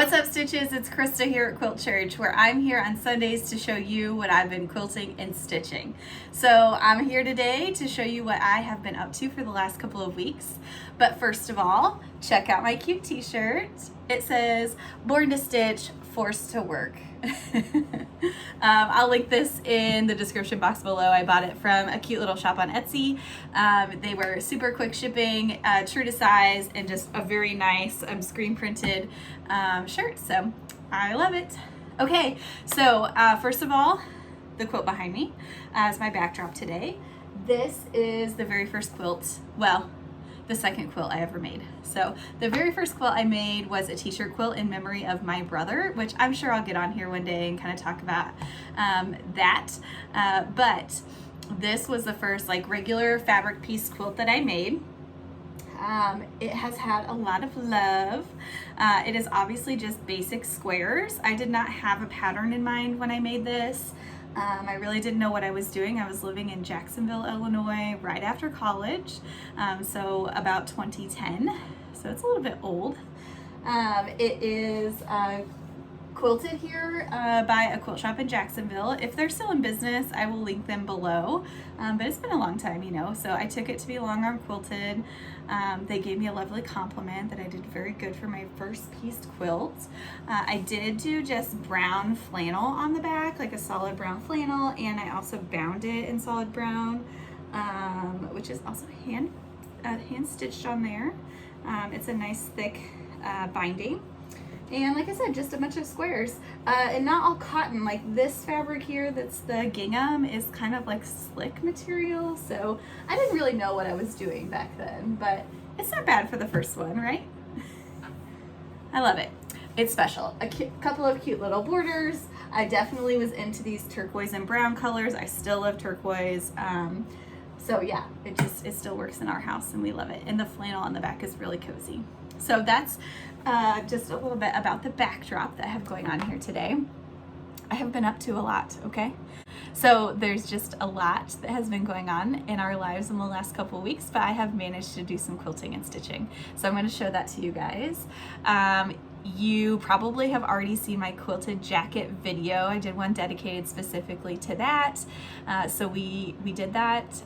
What's up, Stitches? It's Krista here at Quilt Church, where I'm here on Sundays to show you what I've been quilting and stitching. So I'm here today to show you what I have been up to for the last couple of weeks. But first of all, check out my cute t-shirt. It says, "Born to Stitch, Forced to Work." I'll link this in the description box below. I bought it from a cute little shop on Etsy. They were super quick shipping, true to size, and just a very nice screen printed shirt. So I love it. Okay, so first of all, the quilt behind me is my backdrop today. This is the very first quilt, well, the second quilt I ever made. So the very first quilt I made was a t-shirt quilt in memory of my brother, which I'm sure I'll get on here one day and kind of talk about that. But this was the first like regular fabric piece quilt that I made. It has had a lot of love. It is obviously just basic squares. I did not have a pattern in mind when I made this. I really didn't know what I was doing. I was living in Jacksonville, Illinois, right after college, so about 2010, so it's a little bit old. It is quilted here by a quilt shop in Jacksonville. If they're still in business, I will link them below, but it's been a long time, you know, so I took it to be long arm quilted. They gave me a lovely compliment that I did very good for my first piece quilt. I did do just brown flannel on the back, like a solid brown flannel, and I also bound it in solid brown, which is also hand stitched on there. It's a nice thick binding. And like I said, just a bunch of squares, and not all cotton. Like this fabric here, that's the gingham, is kind of like slick material. So I didn't really know what I was doing back then, but it's not bad for the first one, right? I love it. It's special. A couple of cute little borders. I definitely was into these turquoise and brown colors. I still love turquoise. So yeah, it still works in our house and we love it. And the flannel on the back is really cozy. So that's just a little bit about the backdrop that I have going on here today. I have been up to a lot, okay? So there's just a lot that has been going on in our lives in the last couple of weeks, but I have managed to do some quilting and stitching. So I'm going to show that to you guys. You probably have already seen my quilted jacket video. I did one dedicated specifically to that. So we did that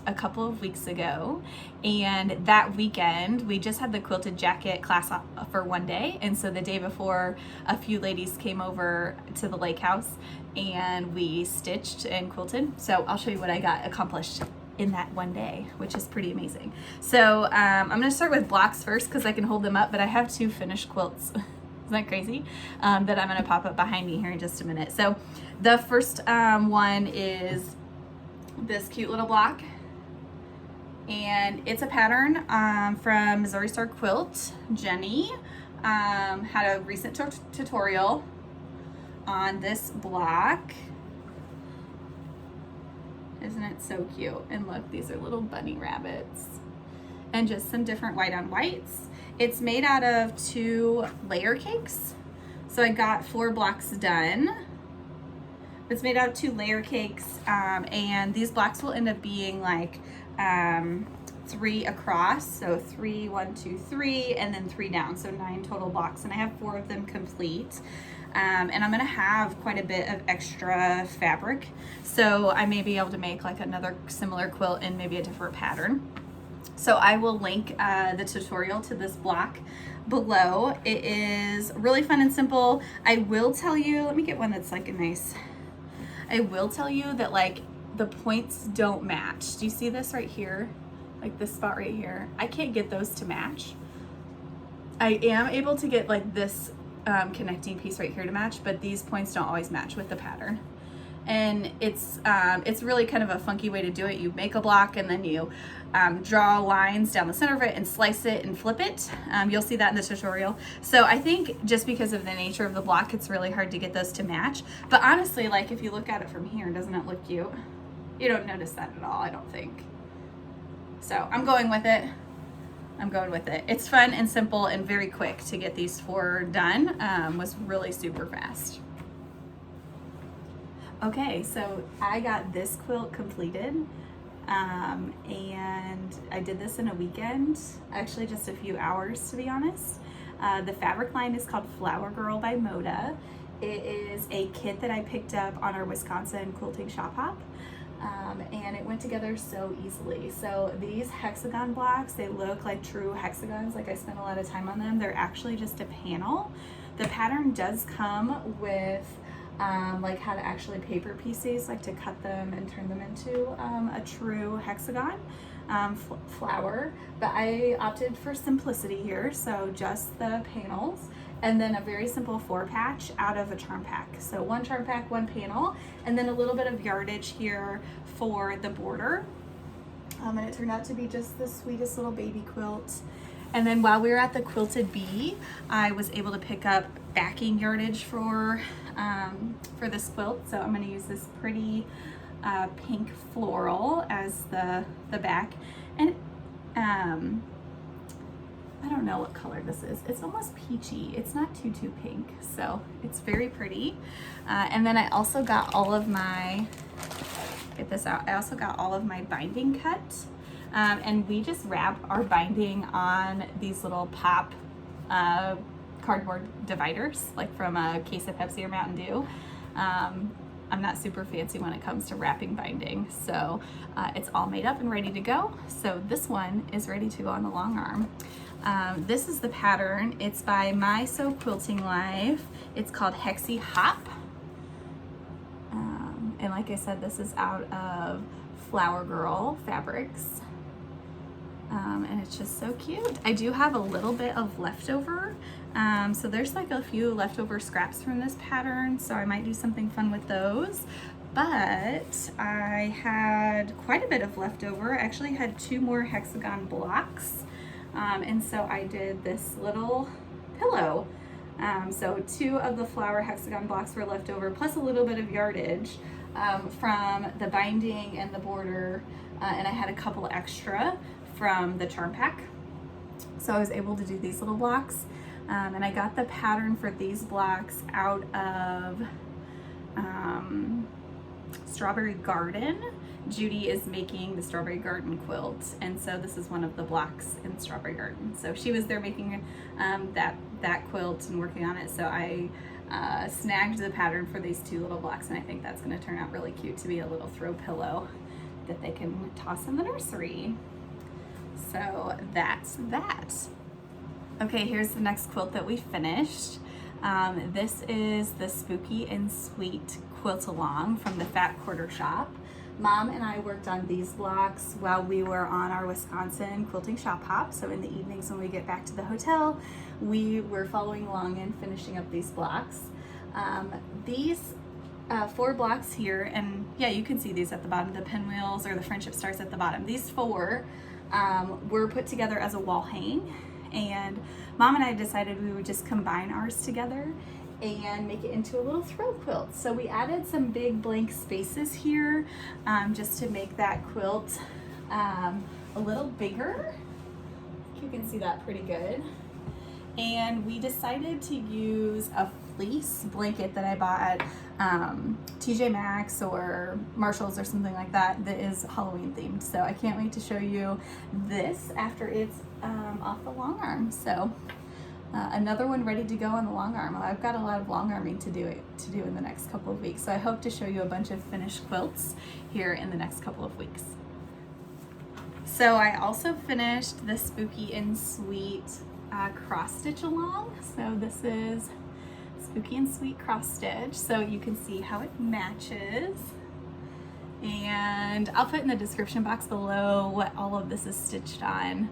a couple of weeks ago, and that weekend we just had the quilted jacket class for one day, and so the day before a few ladies came over to the lake house and we stitched and quilted. So I'll show you what I got accomplished in that one day, which is pretty amazing. So I'm gonna start with blocks first because I can hold them up, but I have two finished quilts. Isn't that crazy? That I'm gonna pop up behind me here in just a minute. So the first one is this cute little block, and it's a pattern from Missouri Star Quilt. Jenny had a recent tutorial on this block. Isn't it so cute? And look, these are little bunny rabbits and just some different white on whites. It's made out of 2 layer cakes. So I got 4 blocks done. It's made out of 2 layer cakes, and these blocks will end up being like 3 across. So 3, 1, 2, 3, and then 3 down. So 9 total blocks, and I have 4 of them complete. And I'm gonna have quite a bit of extra fabric, so I may be able to make like another similar quilt in maybe a different pattern. So I will link the tutorial to this block below. It is really fun and simple. I will tell you, let me get one that's like a nice, I will tell you that like the points don't match. Do you see this right here? Like this spot right here. I can't get those to match. I am able to get like this connecting piece right here to match, but these points don't always match with the pattern. And it's really kind of a funky way to do it. You make a block and then you draw lines down the center of it and slice it and flip it. You'll see that in the tutorial. So I think just because of the nature of the block, it's really hard to get those to match. But honestly, like if you look at it from here, doesn't it look cute? You don't notice that at all, I don't think. So I'm going with it. It's fun and simple and very quick to get these 4 done. Was really super fast. Okay, so I got this quilt completed, and I did this in a weekend, actually just a few hours to be honest. The fabric line is called Flower Girl by Moda. It is a kit that I picked up on our Wisconsin quilting shop hop. And it went together so easily. So these hexagon blocks, they look like true hexagons, like I spent a lot of time on them. They're actually just a panel. The pattern does come with like how to actually paper piece these, like to cut them and turn them into a true hexagon flower, but I opted for simplicity here, so just the panels, and then a very simple 4-patch out of a charm pack. So 1 charm pack, 1 panel, and then a little bit of yardage here for the border. And it turned out to be just the sweetest little baby quilt. And then while we were at the Quilted Bee, I was able to pick up backing yardage for this quilt. So I'm going to use this pretty pink floral as the back, and I don't know what color this is. It's almost peachy. It's not too pink, so it's very pretty. And then I also got all of my, get this out, I also got all of my binding cut. And we just wrap our binding on these little pop cardboard dividers, like from a case of Pepsi or Mountain Dew. I'm not super fancy when it comes to wrapping binding, so it's all made up and ready to go. So this one is ready to go on the long arm. This is the pattern. It's by My So Quilting Life. It's called Hexy Hop. And like I said, this is out of Flower Girl fabrics. And it's just so cute. I do have a little bit of leftover. So there's like a few leftover scraps from this pattern, so I might do something fun with those. But I had quite a bit of leftover. I actually had 2 more hexagon blocks. And so I did this little pillow. So 2 of the flower hexagon blocks were left over, plus a little bit of yardage from the binding and the border. And I had a couple extra from the charm pack. So I was able to do these little blocks. And I got the pattern for these blocks out of Strawberry Garden. Judy is making the Strawberry Garden quilt, and so this is one of the blocks in Strawberry Garden. So she was there making that quilt and working on it, so I snagged the pattern for these 2 little blocks, and I think that's going to turn out really cute to be a little throw pillow that they can toss in the nursery. So that's that. Okay, here's the next quilt that we finished. This is the Spooky and Sweet Quilt Along from the Fat Quarter Shop. Mom and I worked on these blocks while we were on our Wisconsin quilting shop hop. So in the evenings when we get back to the hotel, we were following along and finishing up these blocks. These 4 blocks here, and yeah, you can see these at the bottom, the pinwheels or the friendship stars at the bottom. These 4 were put together as a wall hang, and Mom and I decided we would just combine ours together and make it into a little throw quilt. So we added some big blank spaces here just to make that quilt a little bigger. You can see that pretty good. And we decided to use a fleece blanket that I bought at TJ Maxx or Marshall's or something like that that is Halloween themed. So I can't wait to show you this after it's off the long arm. So another one ready to go on the long arm. I've got a lot of long arming to do in the next couple of weeks. So I hope to show you a bunch of finished quilts here in the next couple of weeks. So I also finished the Spooky and Sweet cross stitch along. So this is Spooky and Sweet cross stitch. So you can see how it matches. And I'll put in the description box below what all of this is stitched on.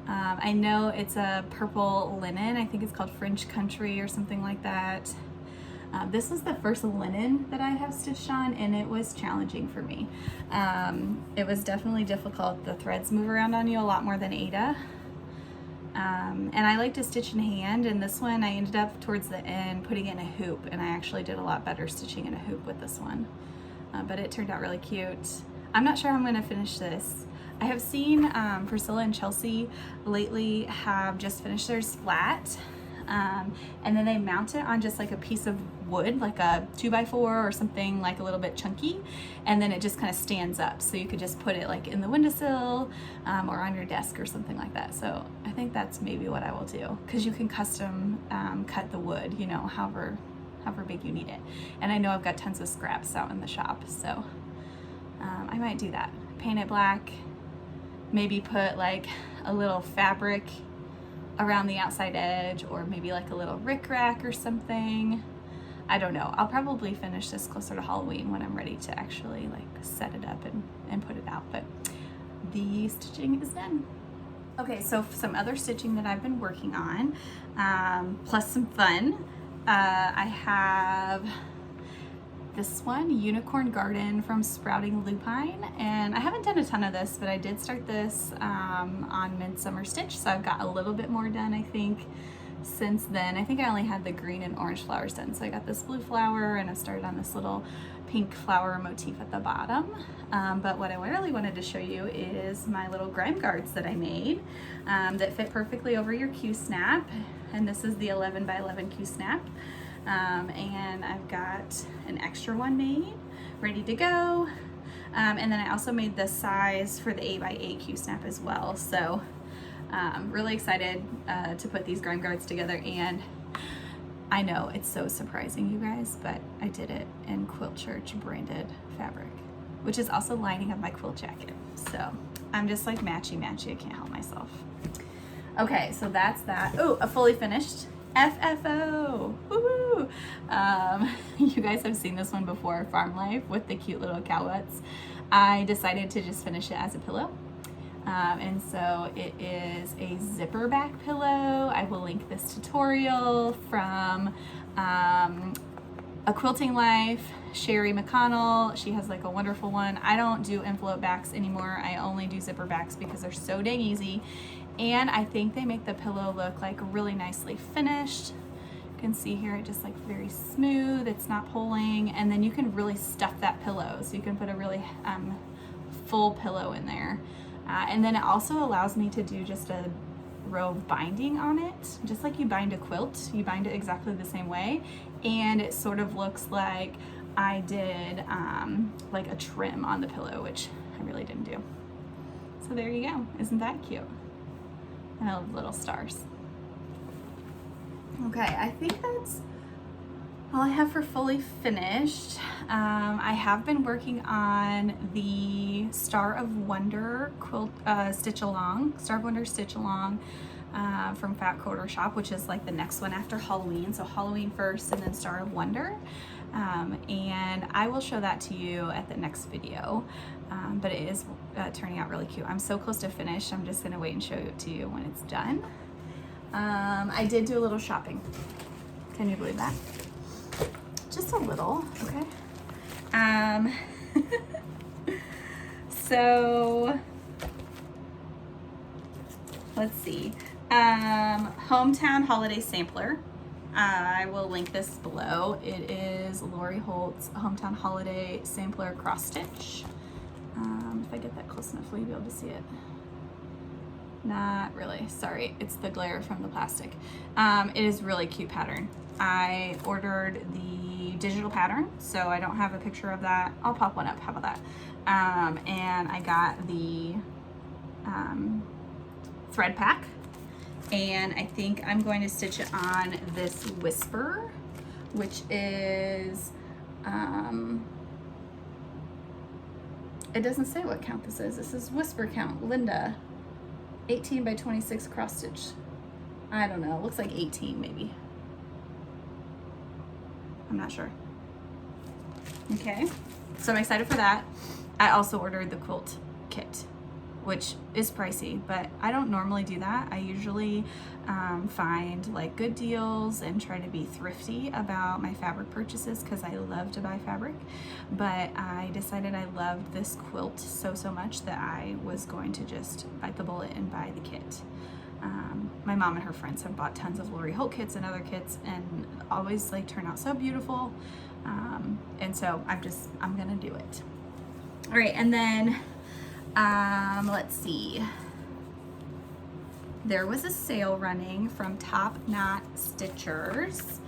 I know it's a purple linen. I think it's called French Country or something like that. This was the first linen that I have stitched on, and it was challenging for me. It was definitely difficult. The threads move around on you a lot more than Aida. And I like to stitch in hand, and this one I ended up towards the end putting in a hoop, and I actually did a lot better stitching in a hoop with this one. But it turned out really cute. I'm not sure how I'm going to finish this. I have seen Priscilla and Chelsea lately have just finished theirs flat, and then they mount it on just like a piece of wood, like a 2x4 or something like a little bit chunky, and then it just kind of stands up. So you could just put it like in the windowsill or on your desk or something like that. So I think that's maybe what I will do, because you can custom cut the wood, you know, however big you need it. And I know I've got tons of scraps out in the shop, so I might do that. Paint it black, maybe put like a little fabric around the outside edge, or maybe like a little rickrack or something. I don't know. I'll probably finish this closer to Halloween when I'm ready to actually like set it up and put it out, but the stitching is done. Okay, so some other stitching that I've been working on, plus some fun. I have this one, Unicorn Garden from Sprouting Lupine, and I haven't done a ton of this, but I did start this on Midsummer Stitch, so I've got a little bit more done, I think, since then. I think I only had the green and orange flowers done, so I got this blue flower, and I started on this little pink flower motif at the bottom. But what I really wanted to show you is my little grime guards that I made that fit perfectly over your Q-snap, and this is the 11 by 11 Q-snap. And I've got an extra one made, ready to go. And then I also made the size for the 8 by 8 Q-snap as well. So really excited to put these grime guards together. And I know it's so surprising, you guys, but I did it in Quilt Church branded fabric, which is also lining up my quilt jacket. So I'm just like matchy-matchy, I can't help myself. Okay, so that's that. Oh, a fully finished FFO. Woohoo! You guys have seen this one before, Farm Life, with the cute little cowbutts. I decided to just finish it as a pillow. And so it is a zipper back pillow. I will link this tutorial from A Quilting Life, Sherry McConnell. She has like a wonderful one. I don't do envelope backs anymore. I only do zipper backs because they're so dang easy. And I think they make the pillow look like really nicely finished. You can see here, it just like very smooth, it's not pulling, and then you can really stuff that pillow. So you can put a really full pillow in there. And then it also allows me to do just a row of binding on it. Just like you bind a quilt, you bind it exactly the same way. And it sort of looks like I did like a trim on the pillow, which I really didn't do. So there you go, isn't that cute? And I love little stars. Okay, I think that's all I have for fully finished. I have been working on the Star of Wonder quilt stitch along, Star of Wonder stitch along from Fat Quarter Shop, which is like the next one after Halloween. So Halloween first and then Star of Wonder. And I will show that to you at the next video. But it is turning out really cute. I'm so close to finish. I'm just gonna wait and show it to you when it's done. I did do a little shopping. Can you believe that? Just a little, okay? So let's see. Hometown Holiday Sampler. I will link this below. It is Lori Holt's Hometown Holiday Sampler cross stitch. If I get that close enough, will you be able to see it? Not really, sorry, it's the glare from the plastic. It is really cute pattern. I ordered the digital pattern, so I don't have a picture of that. I'll pop one up, how about that? And I got the thread pack, and I think I'm going to stitch it on this Whisper, which is, it doesn't say what count this is. This is Whisper count, Linda, 18 by 26 cross stitch. I don't know, it looks like 18 maybe. I'm not sure. Okay, so I'm excited for that. I also ordered the quilt kit, which is pricey, but I don't normally do that. I usually find like good deals and try to be thrifty about my fabric purchases because I love to buy fabric. But I decided I loved this quilt so much that I was going to just bite the bullet and buy the kit. My mom and her friends have bought tons of Lori Holt kits and other kits and always like turn out so beautiful. And so I'm gonna do it. All right, and then let's see. There was a sale running from Top Knot Stitchers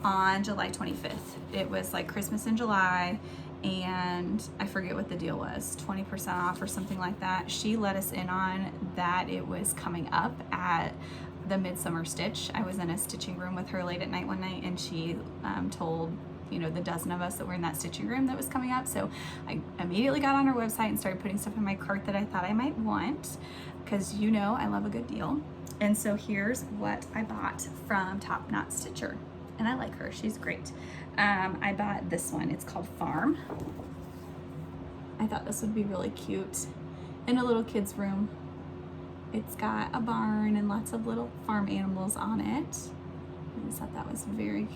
on July 25th. It was like Christmas in July, and I forget what the deal was, 20% off or something like that. She let us in on that it was coming up at the Midsummer Stitch. I was in a stitching room with her late at night one night, and she told, you know, the dozen of us that were in that stitching room that was coming up. So I immediately got on her website and started putting stuff in my cart that I thought I might want, because you know I love a good deal. And so here's what I bought from Top Knot Stitcher, and I like her, she's great. I bought this one, it's called Farm. I thought this would be really cute in a little kid's room. It's got a barn and lots of little farm animals on it. I just thought that was very,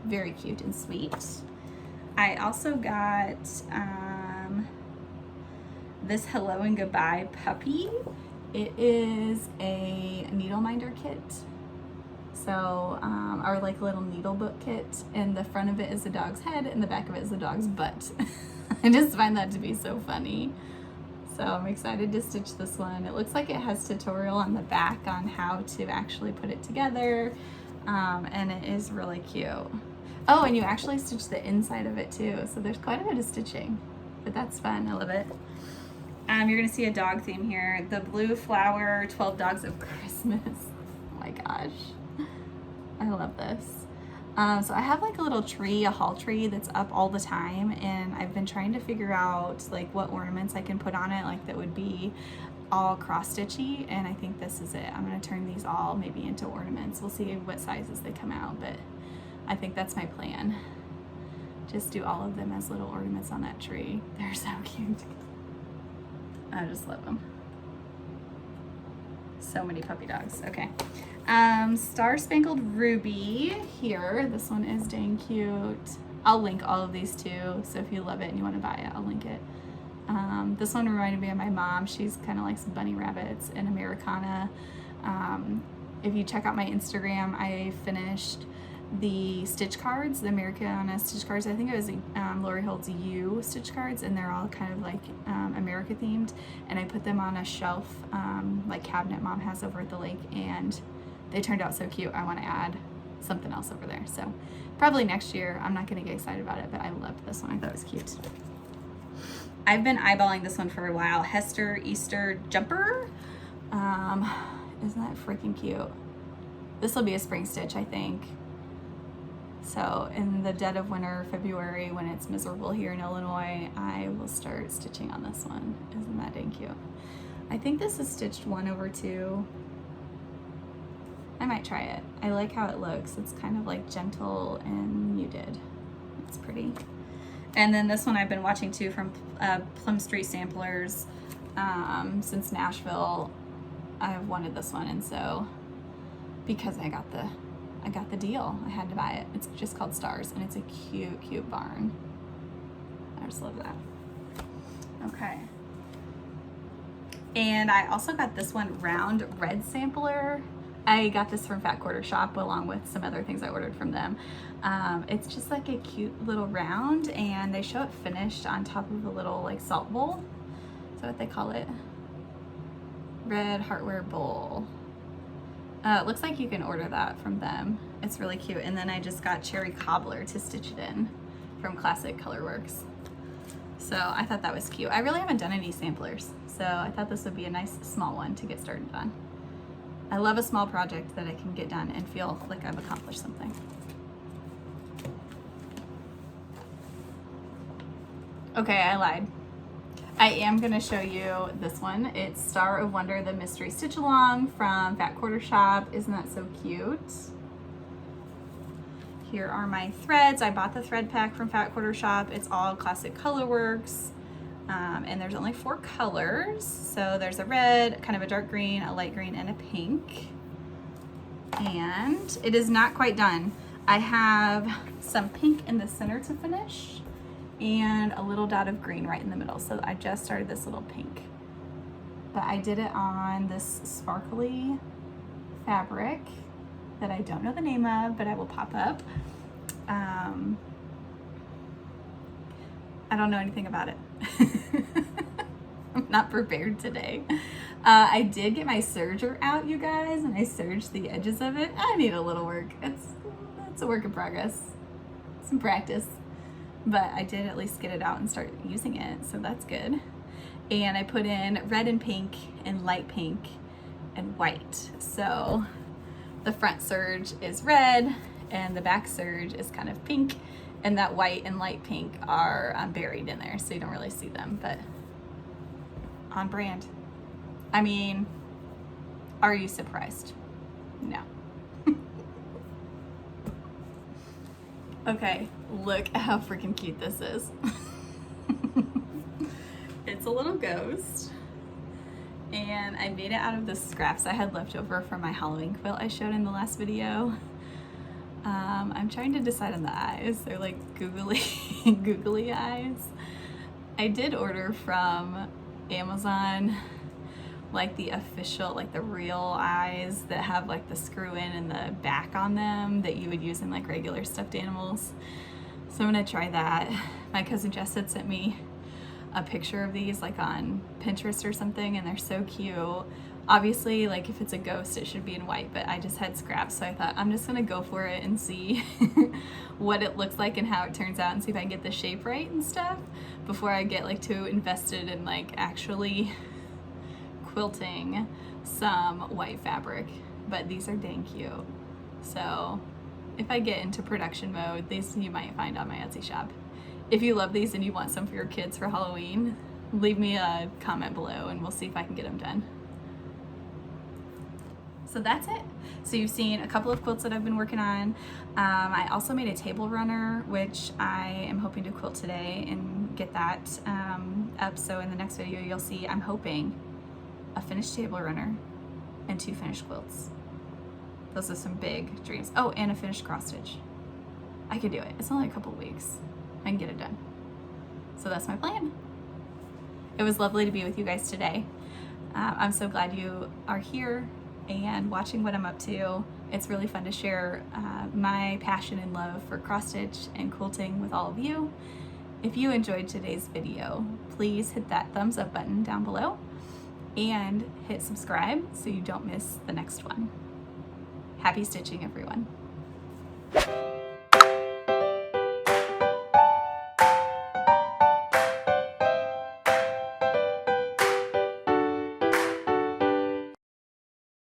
very cute and sweet. I also got this Hello and Goodbye puppy. It is a needle minder kit. So, our like little needle book kit, and the front of it is the dog's head and the back of it is the dog's butt. I just find that to be so funny. So I'm excited to stitch this one. It looks like it has tutorial on the back on how to actually put it together, and it is really cute. Oh, and you actually stitch the inside of it too, so there's quite a bit of stitching, but that's fun, I love it. You're gonna see a dog theme here. The blue flower, 12 Dogs of Christmas. Oh my gosh, I love this. So I have like a little tree, a hall tree that's up all the time, and I've been trying to figure out like what ornaments I can put on it, like that would be all cross stitchy, and I think this is it. I'm gonna turn these all maybe into ornaments. We'll see what sizes they come out, but I think that's my plan. Just do all of them as little ornaments on that tree. They're so cute. I just love them. So many puppy dogs. Okay. Star Spangled Ruby here. This one is dang cute. I'll link all of these too, so if you love it and you want to buy it, I'll link it. This one reminded me of my mom. She's kind of likes bunny rabbits and Americana. If you check out my Instagram, I finished the stitch cards, the Americana stitch cards. I think it was Lori Holt's You stitch cards, and they're all kind of like America themed, and I put them on a shelf like cabinet Mom has over at the lake, and they turned out so cute. I want to add something else over there, so probably next year. I'm not going to get excited about it, but I loved this one. I thought it was cute. I've been eyeballing this one for a while. Hester Easter Jumper. Isn't that freaking cute? This will be a spring stitch, I think. So in the dead of winter, February, when it's miserable here in Illinois, I will start stitching on this one. Isn't that dang cute? I think this is stitched 1/2. I might try it. I like how it looks. It's kind of like gentle and muted. It's pretty. And then this one I've been watching too from Plum Street Samplers since Nashville. I've wanted this one, and so because I got the deal, I had to buy it. It's just called Stars, and it's a cute, cute barn. I just love that. Okay. And I also got this one, Round Red Sampler. I got this from Fat Quarter Shop along with some other things I ordered from them. It's just like a cute little round, and they show it finished on top of a little like salt bowl. Is that what they call it? Red Heartware Bowl. It looks like you can order that from them. It's really cute. And then I just got Cherry Cobbler to stitch it in from Classic Colorworks. So I thought that was cute. I really haven't done any samplers, so I thought this would be a nice small one to get started on. I love a small project that I can get done and feel like I've accomplished something. Okay, I lied. I am gonna show you this one. It's Star of Wonder, the Mystery Stitch Along from Fat Quarter Shop. Isn't that so cute? Here are my threads. I bought the thread pack from Fat Quarter Shop. It's all Classic Colorworks. And there's only 4 colors. So there's a red, kind of a dark green, a light green, and a pink. And it is not quite done. I have some pink in the center to finish and a little dot of green right in the middle. So I just started this little pink. But I did it on this sparkly fabric that I don't know the name of, but I will pop up. I don't know anything about it. I'm not prepared today. I did get my serger out, you guys, and I serged the edges of it. I need a little work. It's a work in progress. some practice, but I did at least get it out and start using it, so that's good. And I put in red and pink and light pink and white. So the front serge is red and the back serge is kind of pink, and that white and light pink are buried in there, so you don't really see them, but on brand. I mean, are you surprised? No. Okay, look at how freaking cute this is. It's a little ghost, and I made it out of the scraps I had left over from my Halloween quilt I showed in the last video. I'm trying to decide on the eyes. They're like googly googly eyes. I did order from Amazon like the official, like the real eyes that have like the screw in and the back on them that you would use in like regular stuffed animals. So I'm gonna try that. My cousin Jess had sent me a picture of these like on Pinterest or something, and they're so cute. Obviously, like if it's a ghost, it should be in white, but I just had scraps, so I thought I'm just gonna go for it and see what it looks like and how it turns out, and see if I can get the shape right and stuff before I get like too invested in like actually quilting some white fabric. But these are dang cute, so if I get into production mode, these you might find on my Etsy shop. If you love these and you want some for your kids for Halloween, leave me a comment below and we'll see if I can get them done. So that's it. So you've seen a couple of quilts that I've been working on. I also made a table runner, which I am hoping to quilt today and get that up. So in the next video, you'll see, I'm hoping, a finished table runner and 2 finished quilts. Those are some big dreams. Oh, and a finished cross stitch. I can do it. It's only a couple weeks. I can get it done. So that's my plan. It was lovely to be with you guys today. I'm so glad you are here and watching what I'm up to. It's really fun to share my passion and love for cross stitch and quilting with all of you. If you enjoyed today's video, please hit that thumbs up button down below and hit subscribe so you don't miss the next one. Happy stitching, everyone.